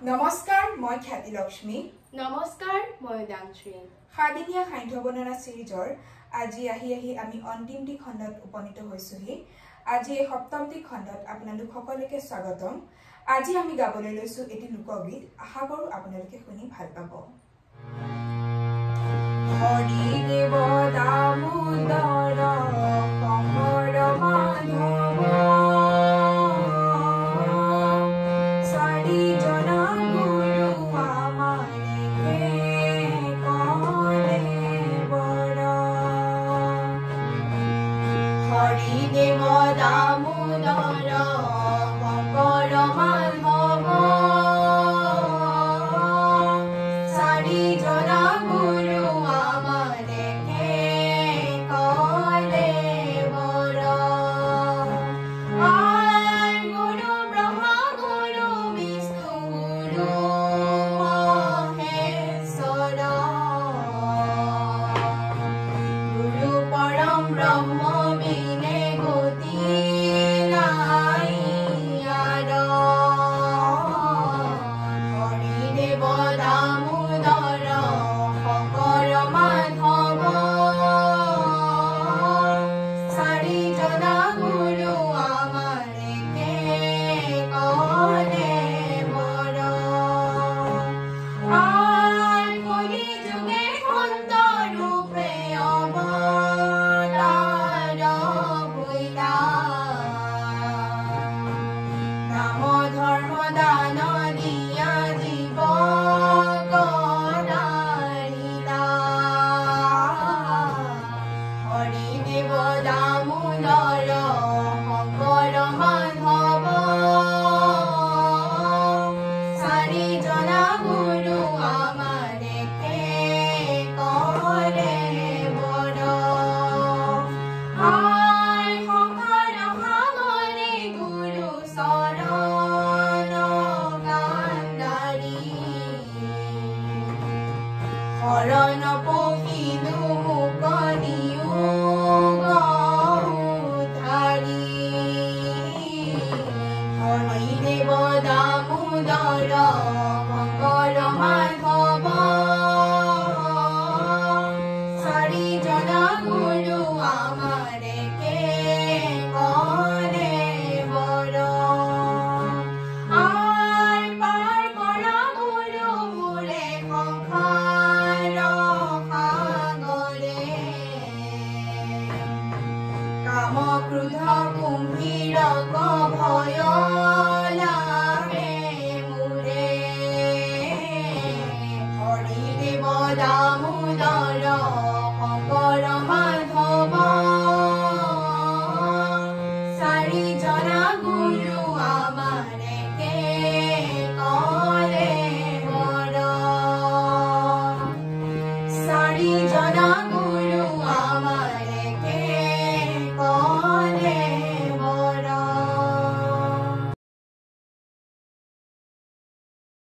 নমস্কাৰ মই খ্যাতি লক্ষ্মী নমস্কাৰ মই দাংশ্ৰী সাদিনীয়া খাদ্য বৰ্ণনা সিৰিজৰ আজি আমি অন্তিমটি খণ্ডত উপনীত হৈছোহি আজি এই সপ্তমটি খণ্ডত আপোনালোক সকলোকে স্বাগতম আজি আমি গাবলৈ লৈছো এটি লোকগীত আশা কৰো আপোনালোকে শুনি ভাল পাব হৰি দেৱ Damodar Shankar Madhav Hori Dev Damodara